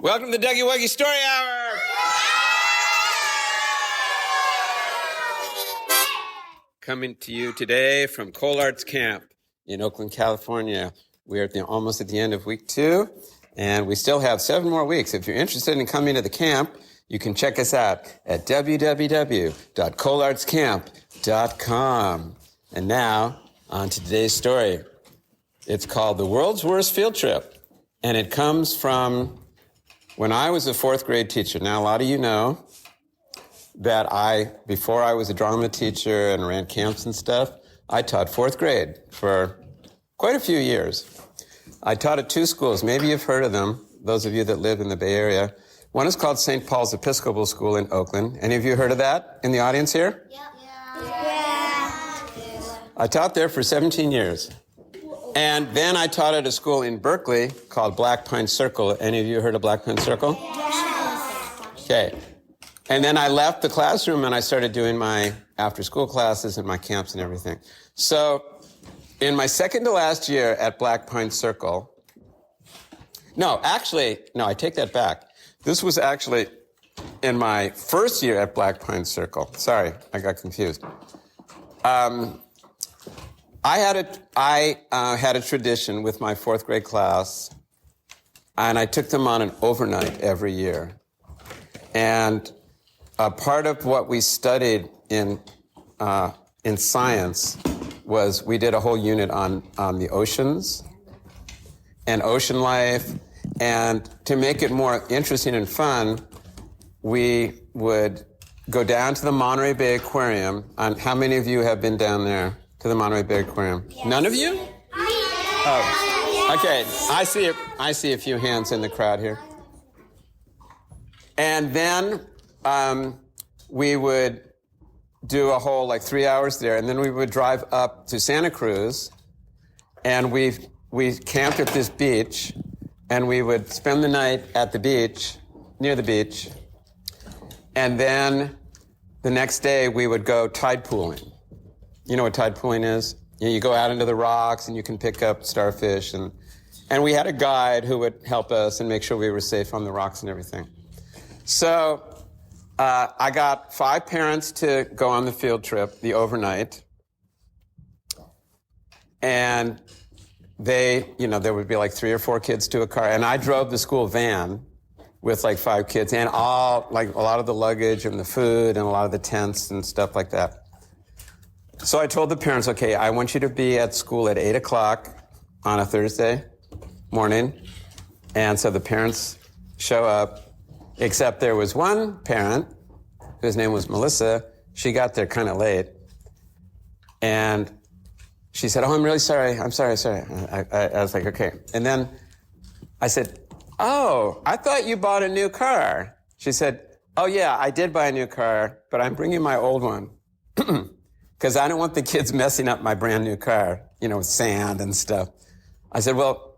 Welcome to the Dougie Wuggy Story Hour. Coming to you today from Cole Arts Camp in Oakland, California. We are almost at the end of week 2, and we still have 7 more weeks. If you're interested in coming to the camp, you can check us out at www.coleartscamp.com. And now, on to today's story. It's called The World's Worst Field Trip, and it comes from when I was a 4th grade teacher. Now, a lot of you know that before I was a drama teacher and ran camps and stuff, I taught 4th grade for quite a few years. I taught at 2 schools. Maybe you've heard of them, those of you that live in the Bay Area. One is called St. Paul's Episcopal School in Oakland. Any of you heard of that in the audience here? Yeah. I taught there for 17 years. And then I taught at a school in Berkeley called Black Pine Circle. Any of you heard of Black Pine Circle? Yes. Okay. And then I left the classroom and I started doing my after-school classes and my camps and everything. So in my second to last year at Black Pine Circle, I take that back. This was actually in my first year at Black Pine Circle. Sorry, I got confused. I had a tradition with my 4th grade class, and I took them on an overnight every year. And a part of what we studied in science was we did a whole unit on the oceans and ocean life. And to make it more interesting and fun, we would go down to the Monterey Bay Aquarium. And how many of you have been down there to the Monterey Bay Aquarium? Yes. None of you? Oh, okay. I see a few hands in the crowd here. And then we would do a whole 3 hours there, and then we would drive up to Santa Cruz, and we camped at this beach, and we would spend the night at the beach, near the beach, and then the next day we would go tide pooling. You know what tide pooling is? You go out into the rocks and you can pick up starfish, and we had a guide who would help us and make sure we were safe on the rocks and everything. So I got 5 parents to go on the field trip, the overnight. And there would be 3 or 4 kids to a car. And I drove the school van with 5 kids and a lot of the luggage and the food and a lot of the tents and stuff like that. So I told the parents, okay, I want you to be at school at 8 o'clock on a Thursday morning. And so the parents show up, except there was one parent whose name was Melissa. She got there kind of late. And she said, I'm really sorry. I'm sorry. I was like, okay. And then I said, I thought you bought a new car. She said, oh, yeah, I did buy a new car, but I'm bringing my old one because I don't want the kids messing up my brand new car, with sand and stuff. I said, well,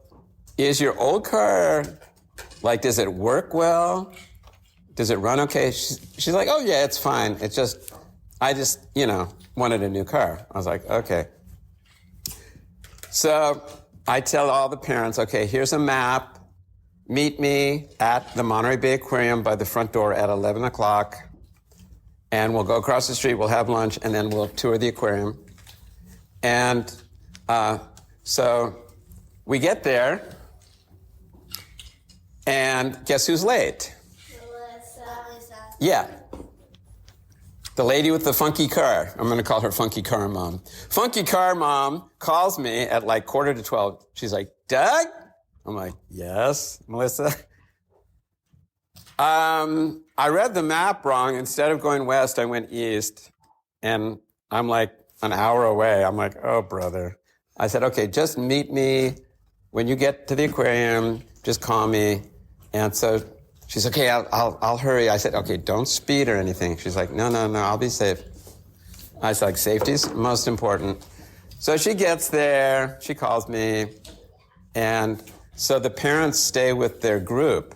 is your old car, does it work well? Does it run okay? She's like, oh, yeah, it's fine. I just wanted a new car. I was like, okay. So I tell all the parents, okay, here's a map. Meet me at the Monterey Bay Aquarium by the front door at 11 o'clock. And we'll go across the street, we'll have lunch, and then we'll tour the aquarium. And so we get there, and guess who's late? Melissa. Yeah. The lady with the funky car. I'm going to call her Funky Car Mom. Funky Car Mom calls me at 11:45. She's like, Doug? I'm like, yes, Melissa. I read the map wrong. Instead of going west, I went east. And I'm an hour away. I'm like, oh, brother. I said, okay, just meet me when you get to the aquarium. Just call me. And so she's okay, I'll hurry. I said, okay, don't speed or anything. She's like, no, I'll be safe. I was like, safety's most important. So she gets there, she calls me, and so the parents stay with their group.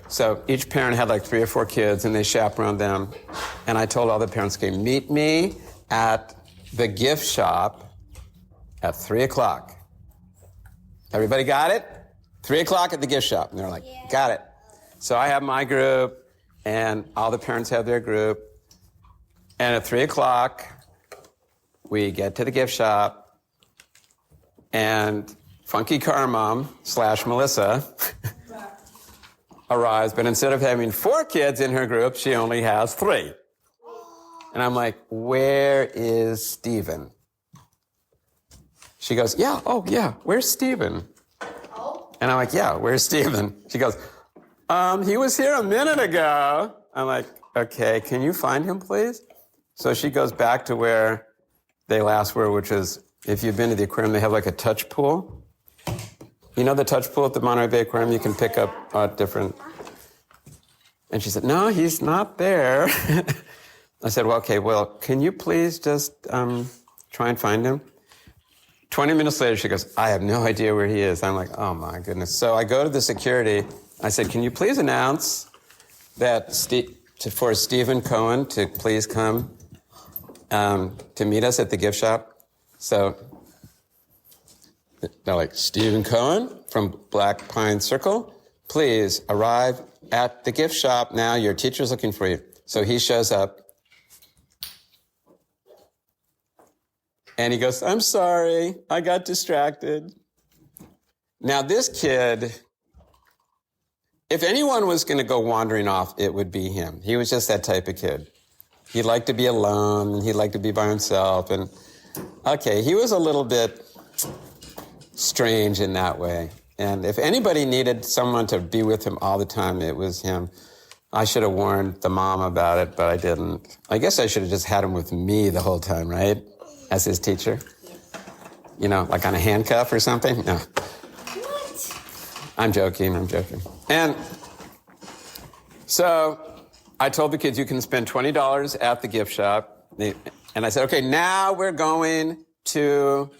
So each parent had 3 or 4 kids, and they chaperoned them. And I told all the parents, okay, meet me at the gift shop at 3 o'clock. Everybody got it? 3 o'clock at the gift shop. And they're like, got it. So I have my group, and all the parents have their group. And at 3 o'clock, we get to the gift shop, and Funky Car Mom / Melissa arrives, but instead of having 4 kids in her group, she only has 3. And I'm like, where is Stephen? She goes, where's Stephen? And I'm like, yeah, where's Stephen? She goes, he was here a minute ago. I'm like, okay, can you find him, please? So she goes back to where they last were, which is, if you've been to the aquarium, they have like a touch pool. You know the touch pool at the Monterey Bay Aquarium? You can pick up different... And she said, no, he's not there. I said, can you please just try and find him? 20 minutes later, she goes, I have no idea where he is. I'm like, oh, my goodness. So I go to the security. I said, can you please announce that for Stephen Cohen to please come to meet us at the gift shop? So they're like, Stephen Cohen from Black Pine Circle, please arrive at the gift shop now. Your teacher's looking for you. So he shows up. And he goes, I'm sorry, I got distracted. Now, this kid, if anyone was going to go wandering off, it would be him. He was just that type of kid. He'd like to be alone, and he'd like to be by himself. And, okay, he was a little bit strange in that way. And if anybody needed someone to be with him all the time, it was him. I should have warned the mom about it, but I didn't. I guess I should have just had him with me the whole time, right? As his teacher? You know, like on a handcuff or something? No. What? I'm joking. And so I told the kids, you can spend $20 at the gift shop. And I said, okay, now we're going to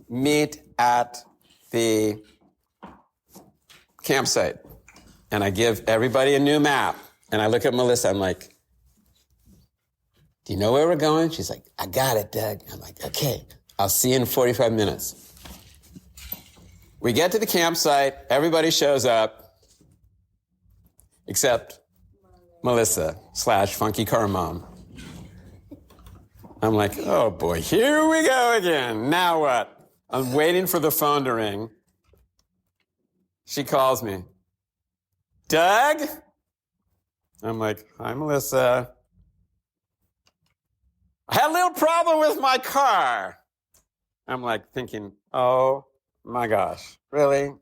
meet at the campsite. And I give everybody a new map. And I look at Melissa, I'm like, do you know where we're going? She's like, I got it, Doug. I'm like, okay, I'll see you in 45 minutes. We get to the campsite, everybody shows up, except Melissa / Funky Car Mom. I'm like, oh boy, here we go again. Now what? I'm waiting for the phone to ring. She calls me. Doug? I'm like, hi, Melissa. I had a little problem with my car. I'm like thinking, oh my gosh, really?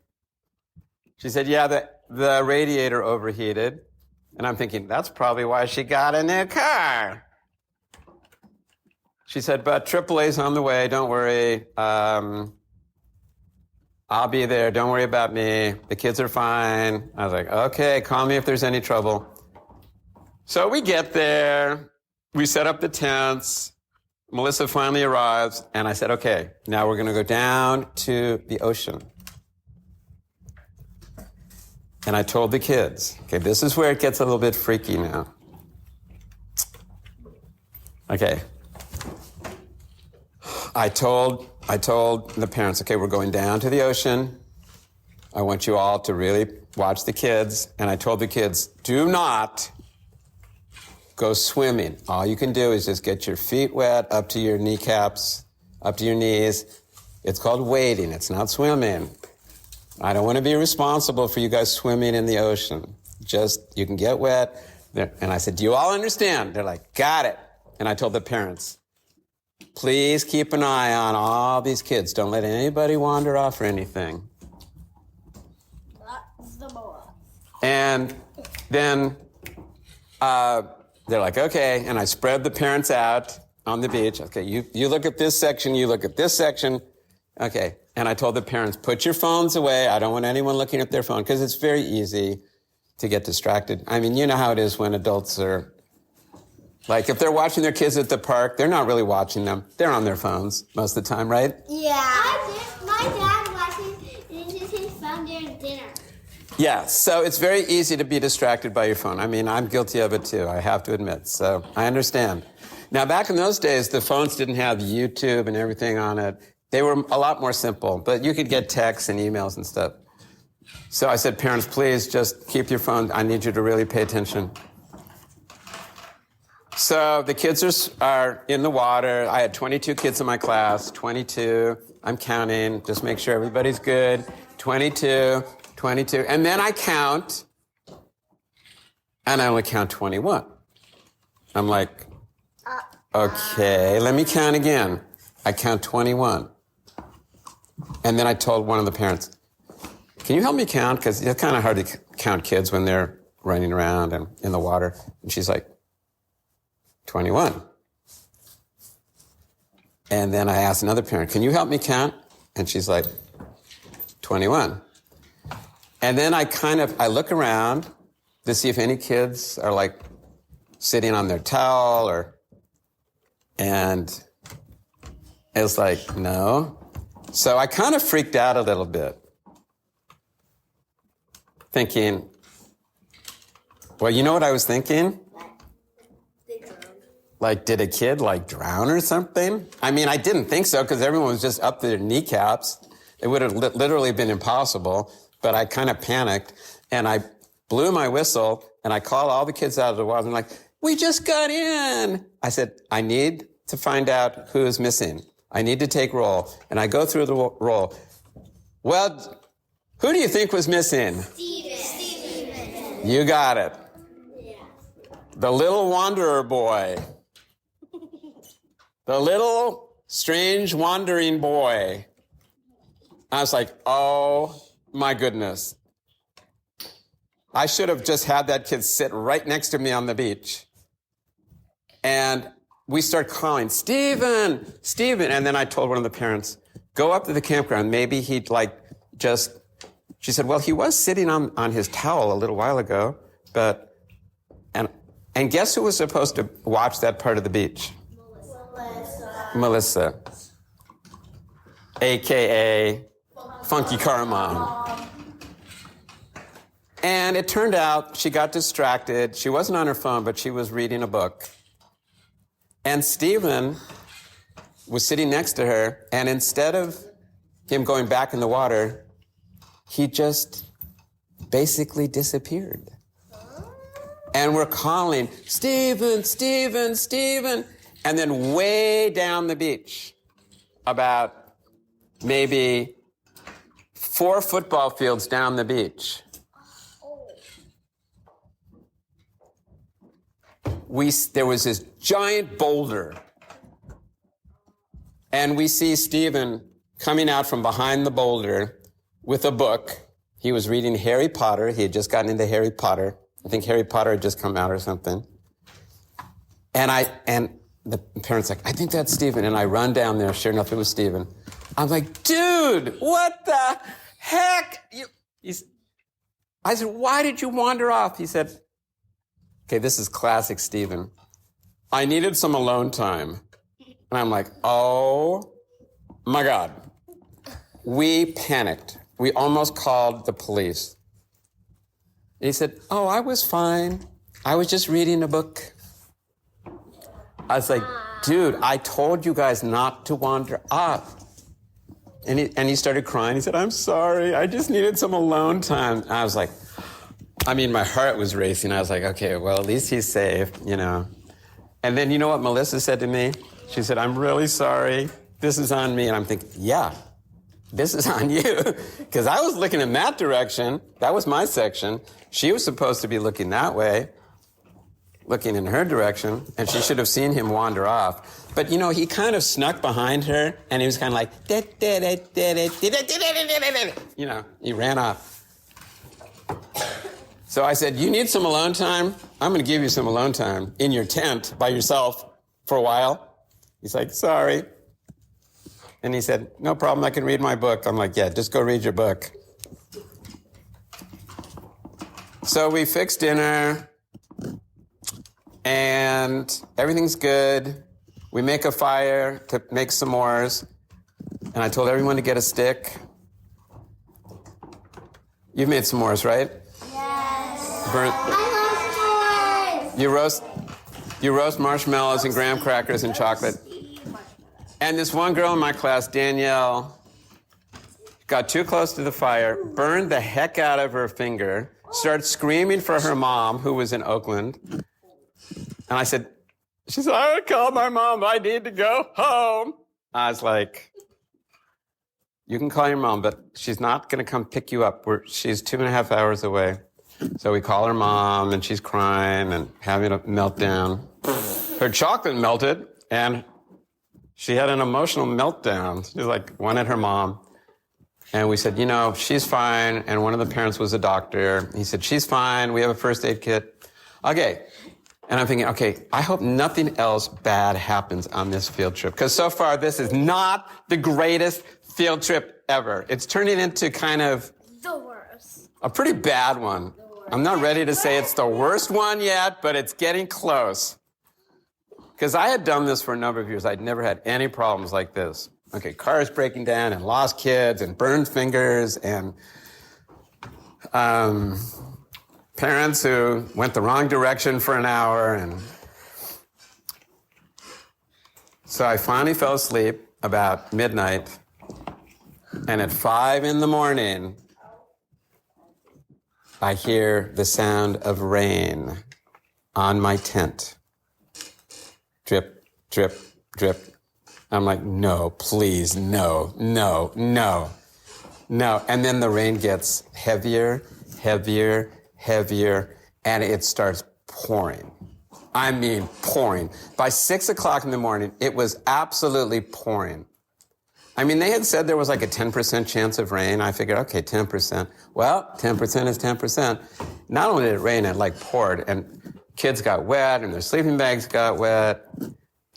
She said, yeah, the radiator overheated. And I'm thinking, that's probably why she got a new car. She said, but AAA's on the way, don't worry. I'll be there, don't worry about me. The kids are fine. I was like, okay, call me if there's any trouble. So we get there. We set up the tents. Melissa finally arrives, and I said, okay, now we're going to go down to the ocean. And I told the kids, okay, this is where it gets a little bit freaky now. Okay. I told the parents, okay, we're going down to the ocean. I want you all to really watch the kids. And I told the kids, do not go swimming. All you can do is just get your feet wet up to your kneecaps, up to your knees. It's called wading. It's not swimming. I don't want to be responsible for you guys swimming in the ocean. Just, you can get wet. And I said, do you all understand? They're like, got it. And I told the parents, please keep an eye on all these kids. Don't let anybody wander off or anything. That's the boy. And then they're like, okay. And I spread the parents out on the beach. Okay, you look at this section, you look at this section. Okay. And I told the parents, put your phones away. I don't want anyone looking at their phone because it's very easy to get distracted. I mean, you know how it is when adults are, like, if they're watching their kids at the park, they're not really watching them. They're on their phones most of the time, right? Yeah. My dad watches his phone during dinner. Yeah, so it's very easy to be distracted by your phone. I mean, I'm guilty of it too, I have to admit. So I understand. Now, back in those days, the phones didn't have YouTube and everything on it. They were a lot more simple, but you could get texts and emails and stuff. So I said, parents, please just keep your phone. I need you to really pay attention. So the kids are in the water. I had 22 kids in my class, 22. I'm counting, just make sure everybody's good. 22, 22. And then I count, and I only count 21. I'm like, okay, let me count again. I count 21. And then I told one of the parents, can you help me count? Because it's kind of hard to count kids when they're running around and in the water. And she's like, 21. And then I asked another parent, can you help me count? And she's like, 21. And then I look around to see if any kids are like sitting on their towel and it's like, no. So I kind of freaked out a little bit, thinking, well, you know what I was thinking? Like, did a kid like drown or something? I mean, I didn't think so because everyone was just up to their kneecaps. It would have literally been impossible, but I kind of panicked and I blew my whistle and I called all the kids out of the water. I'm like, we just got in. I said, I need to find out who is missing. I need to take roll. And I go through the roll. Well, who do you think was missing? Steven. You got it. Yeah. The little wanderer boy. The little strange wandering boy. I was like, oh my goodness. I should have just had that kid sit right next to me on the beach. And we start calling, Steven, Steven. And then I told one of the parents, go up to the campground. Maybe he'd she said, well, he was sitting on his towel a little while ago, and guess who was supposed to watch that part of the beach? Melissa. AKA Funky Caramon. And it turned out she got distracted. She wasn't on her phone, but she was reading a book. And Stephen was sitting next to her, and instead of him going back in the water, he just basically disappeared. And we're calling, Stephen, Stephen, Stephen. And then way down the beach, about maybe 4 football fields down the beach, there was this giant boulder. And we see Stephen coming out from behind the boulder with a book. He was reading Harry Potter. He had just gotten into Harry Potter. I think Harry Potter had just come out or something. And the parents like, I think that's Stephen. And I run down there. Sure enough, it was Stephen. I'm like, dude, what the heck? I said, why did you wander off? He said, okay, this is classic Stephen. I needed some alone time. And I'm like, oh my God. We panicked. We almost called the police. And he said, oh, I was fine. I was just reading a book. I was like, dude, I told you guys not to wander off. And he started crying. He said, I'm sorry. I just needed some alone time. And I was like, my heart was racing. I was like, okay, well, at least he's safe, you know. And then you know what Melissa said to me? She said, I'm really sorry. This is on me. And I'm thinking, yeah, this is on you. Because I was looking in that direction. That was my section. She was supposed to be looking that way, looking in her direction, and she should have seen him wander off. But, you know, he kind of snuck behind her, and he was kind of like, you know, he ran off. So I said, you need some alone time? I'm going to give you some alone time in your tent by yourself for a while. He's like, sorry. And he said, no problem, I can read my book. I'm like, yeah, just go read your book. So we fixed dinner, and everything's good. We make a fire to make s'mores, and I told everyone to get a stick. You've made s'mores, right? Yes. I love s'mores. You roast marshmallows and graham crackers and chocolate. And this one girl in my class, Danielle, got too close to the fire, burned the heck out of her finger, started screaming for her mom, who was in Oakland. And I said, she said, I would call my mom. I need to go home. I was like, you can call your mom, but she's not going to come pick you up. She's 2.5 hours away. So we call her mom, and she's crying and having a meltdown. Her chocolate melted, and she had an emotional meltdown. She was like, wanted her mom. And we said, she's fine. And one of the parents was a doctor. He said, she's fine. We have a first aid kit. Okay. And I'm thinking, okay, I hope nothing else bad happens on this field trip. Because so far, this is not the greatest field trip ever. It's turning into kind of The worst. a pretty bad one. I'm not ready to say it's the worst one yet, but it's getting close. Because I had done this for a number of years. I'd never had any problems like this. Okay, cars breaking down and lost kids and burned fingers and parents who went the wrong direction for an hour. And so I finally fell asleep about midnight. And at 5 a.m, I hear the sound of rain on my tent. Drip, drip, drip. I'm like, no, please, no, no, no, no. And then the rain gets heavier, heavier, heavier, and it starts pouring. I mean, pouring. By 6 o'clock in the morning, it was absolutely pouring. I mean, they had said there was like a 10% chance of rain. I figured, okay, 10%. Well, 10% is 10%. Not only did it rain, it like poured, and kids got wet, and their sleeping bags got wet,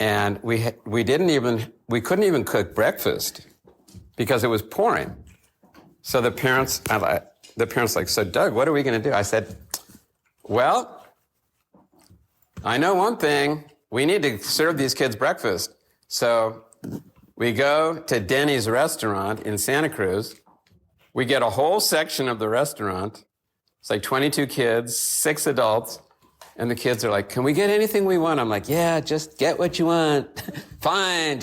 and we couldn't even cook breakfast because it was pouring. So the parents like, so Doug, what are we going to do? I said, well, I know one thing. We need to serve these kids breakfast. So we go to Denny's restaurant in Santa Cruz. We get a whole section of the restaurant. It's like 22 kids, 6 adults. And the kids are like, can we get anything we want? I'm like, yeah, just get what you want. Fine,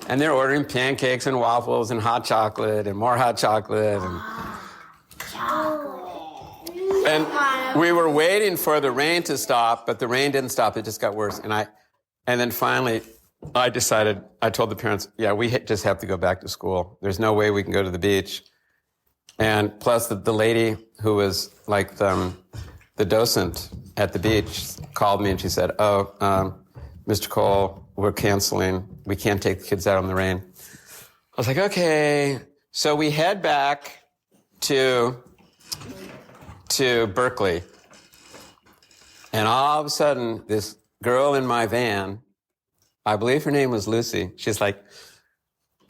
and they're ordering pancakes and waffles and hot chocolate and more hot chocolate. And we were waiting for the rain to stop, but the rain didn't stop. It just got worse. And then finally, I told the parents, yeah, we just have to go back to school. There's no way we can go to the beach. And plus the lady who was like the docent at the beach called me and she said, Mr. Cole, we're canceling. We can't take the kids out in the rain. I was like, okay. So we head back to Berkeley. And all of a sudden, this girl in my van, I believe her name was Lucy, she's like,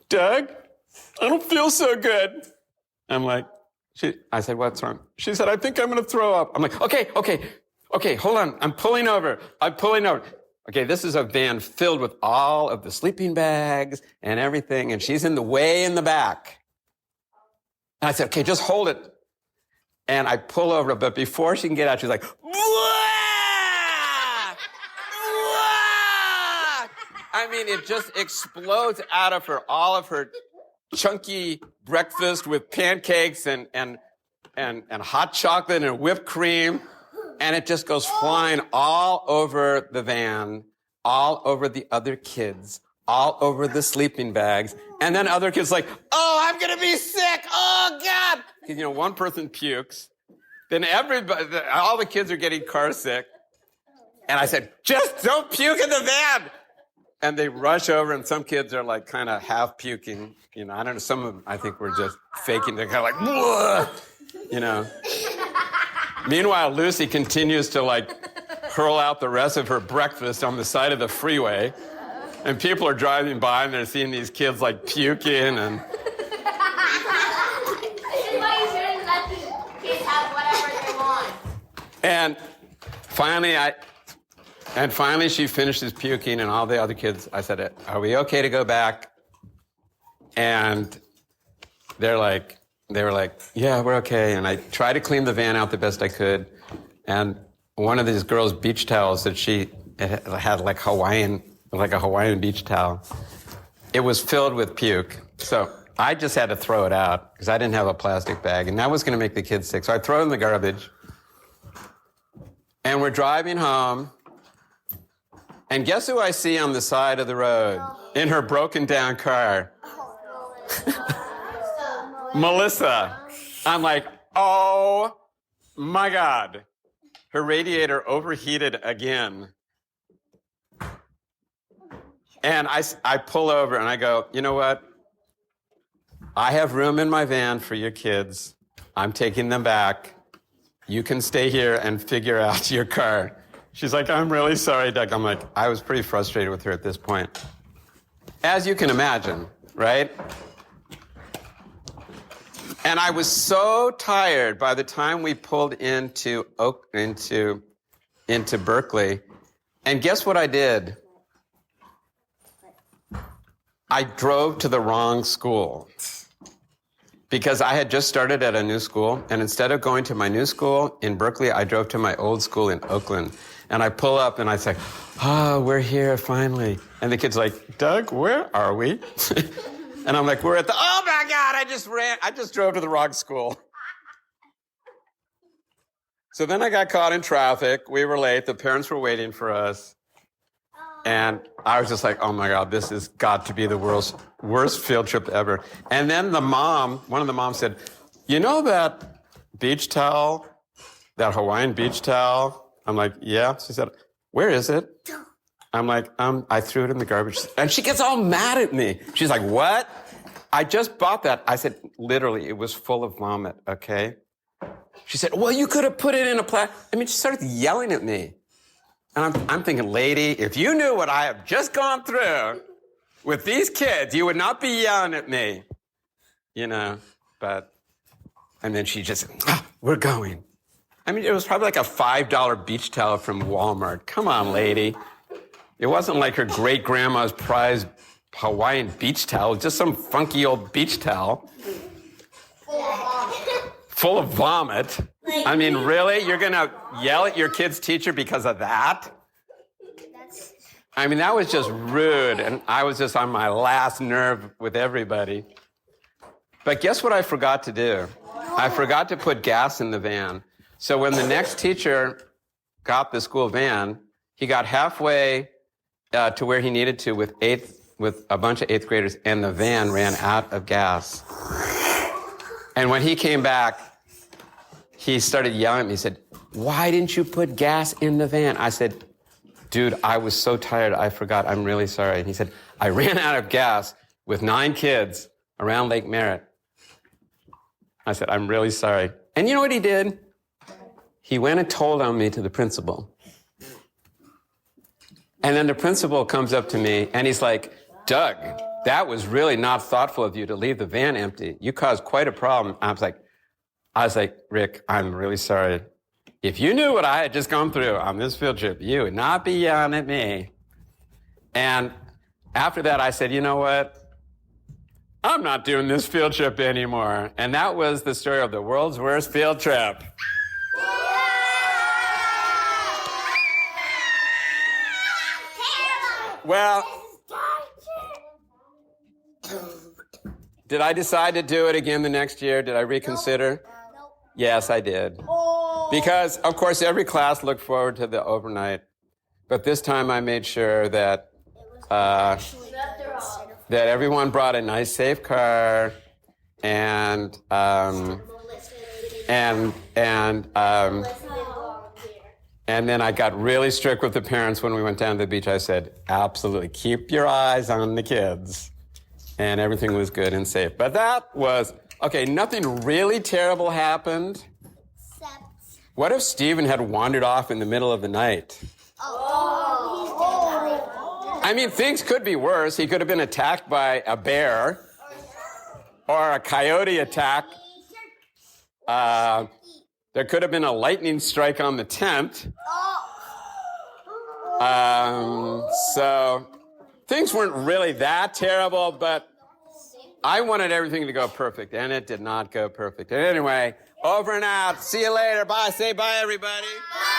Doug, I don't feel so good. I'm like, I said, what's wrong? She said, I think I'm going to throw up. I'm like, okay, hold on. I'm pulling over. Okay, this is a van filled with all of the sleeping bags and everything, and she's way in the back. And I said, okay, just hold it. And I pull over, but before she can get out, she's like, Wah! Wah! I mean, it just explodes out of her, all of her chunky breakfast with pancakes and hot chocolate and whipped cream. And it just goes flying all over the van, all over the other kids, all over the sleeping bags. And then other kids like, oh, I'm going to be sick. Oh, God. Because, one person pukes. Then all the kids are getting car sick. And I said, just don't puke in the van. And they rush over, and some kids are like kind of half puking. I don't know. Some of them, I think, were just faking. They're kind of like, Whoa! Meanwhile, Lucy continues to hurl out the rest of her breakfast on the side of the freeway. And people are driving by and they're seeing these kids puking and. This is why you shouldn't let the kids have whatever they want. And finally she finishes puking and all the other kids, I said, are we okay to go back? And they were like, yeah, we're okay. And I tried to clean the van out the best I could. And one of these girls' beach towels that it had a Hawaiian beach towel. It was filled with puke. So I just had to throw it out because I didn't have a plastic bag, and that was going to make the kids sick. So I throw it in the garbage, and we're driving home, and guess who I see on the side of the road in her broken down car? Melissa. I'm like, oh my God. Her radiator overheated again. And I pull over and I go, you know what? I have room in my van for your kids. I'm taking them back. You can stay here and figure out your car. She's like, I'm really sorry, Doug. I'm like, I was pretty frustrated with her at this point. As you can imagine, right? And I was so tired by the time we pulled into Berkeley. And guess what I did? I drove to the wrong school because I had just started at a new school. And instead of going to my new school in Berkeley, I drove to my old school in Oakland. And I pull up and I say, oh, we're here finally. And the kid's like, Doug, where are we? And I'm like, we're at the, oh my God, I just drove to the wrong school. So then I got caught in traffic. We were late. The parents were waiting for us. And I was just like, oh my God, this has got to be the worst field trip ever. And then one of the moms said, you know that beach towel, that Hawaiian beach towel? I'm like, yeah. She said, where is it? I'm like, I threw it in the garbage. And she gets all mad at me. She's like, what? I just bought that. I said, literally, it was full of vomit, okay? She said, well, you could have put it in a she started yelling at me. And I'm thinking, lady, if you knew what I have just gone through with these kids, you would not be yelling at me. You know, and then she just, we're going. It was probably like a $5 beach towel from Walmart. Come on, lady. It wasn't like her great-grandma's prized Hawaiian beach towel, just some funky old beach towel full of vomit. Really? You're going to yell at your kid's teacher because of that? That was just rude, and I was just on my last nerve with everybody. But guess what I forgot to do? I forgot to put gas in the van. So when the next teacher got the school van, he got halfway to where he needed to with a bunch of eighth graders, and the van ran out of gas. And when he came back, he started yelling at me. He said, why didn't you put gas in the van? I said, dude, I was so tired, I forgot. I'm really sorry. And he said, I ran out of gas with 9 kids around Lake Merritt. I said, I'm really sorry. And you know what he did? He went and told on me to the principal. And then the principal comes up to me and he's like, Doug, that was really not thoughtful of you to leave the van empty. You caused quite a problem. I was like, Rick, I'm really sorry. If you knew what I had just gone through on this field trip, you would not be yelling at me. And after that, I said, you know what? I'm not doing this field trip anymore. And that was the story of the world's worst field trip. Well, did I decide to do it again the next year? Did I reconsider? Nope. Yes, I did. Because, of course, every class looked forward to the overnight. But this time I made sure that that everyone brought a nice, safe car, and then I got really strict with the parents when we went down to the beach. I said, absolutely, keep your eyes on the kids. And everything was good and safe. But that was, okay, nothing really terrible happened. What if Stephen had wandered off in the middle of the night? Things could be worse. He could have been attacked by a bear or a coyote attack. There could have been a lightning strike on the tent. So things weren't really that terrible, but I wanted everything to go perfect, and it did not go perfect. And anyway, over and out. See you later. Bye. Say bye, everybody. Bye.